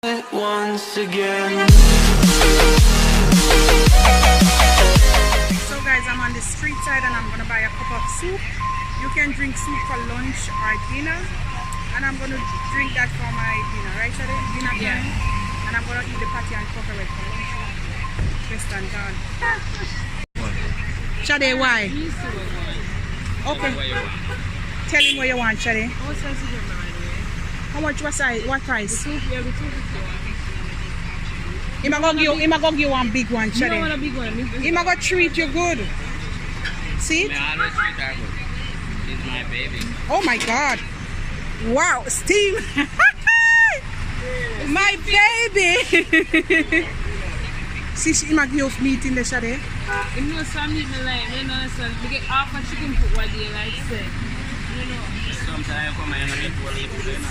Once again. So guys, I'm on the street side and I'm gonna buy a cup of soup. You can drink soup for lunch or dinner, and I'm gonna drink that for my dinner, right Shade? Dinner time. Yeah. And I'm gonna eat the patty and coconut for lunch. Best and done. Shade, why? Okay. Tell him what you want, Shade. How much was I? What price? He gonna give you one big one, Shade. Want a big one. He gonna treat you good. See it? I always treat her good. She's my baby. Oh my God! Wow, Steve, my baby. See, she might give meat in the Shade. You know some meat me like. You know some. We get half a chicken foot what they like say. You know. Sometimes I come and I eat what they put in.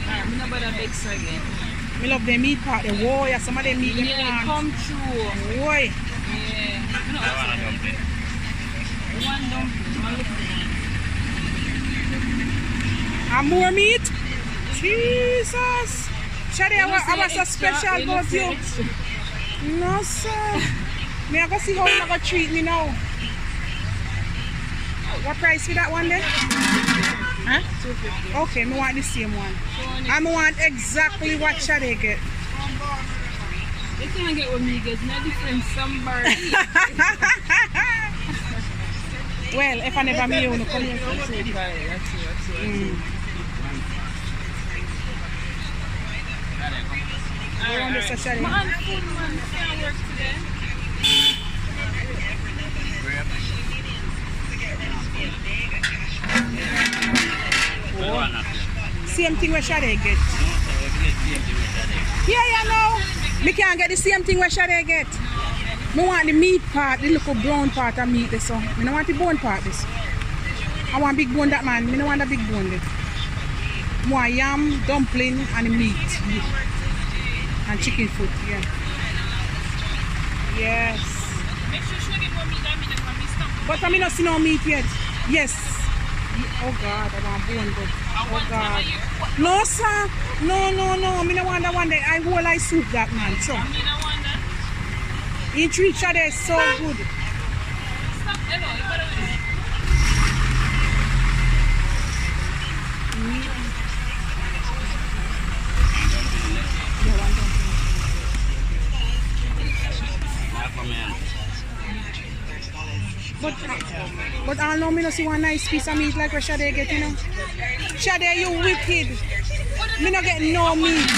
Alright, me no bother beg so again. Me love the meat part. The warrior, some of them meat. Yeah, come true. Boy. Yeah. You know, I want a dumpling. one dumpling. One little one. And more meat? Jesus. Shade, I was so special about you. No, sir. Me I go see how you gonna treat me now. What price for that one then? Huh? 250. Okay, me want the same one. I want exactly what Shade get. You can't get what me get. No different somebody. Well, if I never meet you, no come here. That's it. Alright, Shade. Man, food man, can't work today. Same thing where Shade get. Yeah, you know. Me can't get the same thing where Shade get. Me want the meat part, the little brown part of meat this. So me don't want the bone part this. I want big bone that man. Me don't want the big bone this. More yam, dumpling and the meat. And chicken foot, yeah. Yes. Make sure she get more meat than me from me stomach. But I mean not see no meat yet. Yes. Oh God, I want bone good. Oh God. No sir. No. I don't want that one. I whole I soup that man. So. I mean, I want that. He treats her there so good. Stop, hello, you gotta wait. But I know me not see one nice piece of meat like what Shade get, you know. Shade, you wicked. Me not get no meat.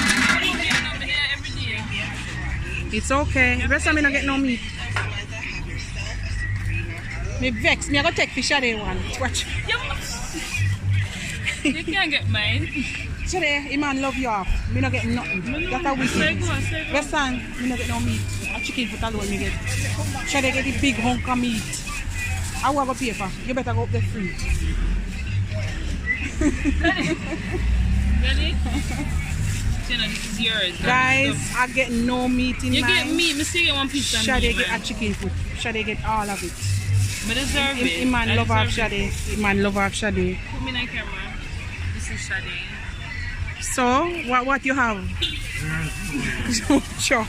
It's okay. Rest of me not get no meat. Me vex. Me I go take for Shade one. Watch. You can't get mine. Shade, he man love you off. Me not get nothing. That's a wicked. Rest of me not get no meat. A chicken foot alone me get. Shade get the big hunk of meat. I will have a paper. You better go up there free. Ready? Jenna, this is yours. Guys, I get no meat in you mine. You get meat. Me still get one piece of Shade meat. get a chicken foot. Shade get all of it. I deserve it. He man love off Shade. He man love off Shade. Put me in the camera. This is Shade. So, what you have? Sure.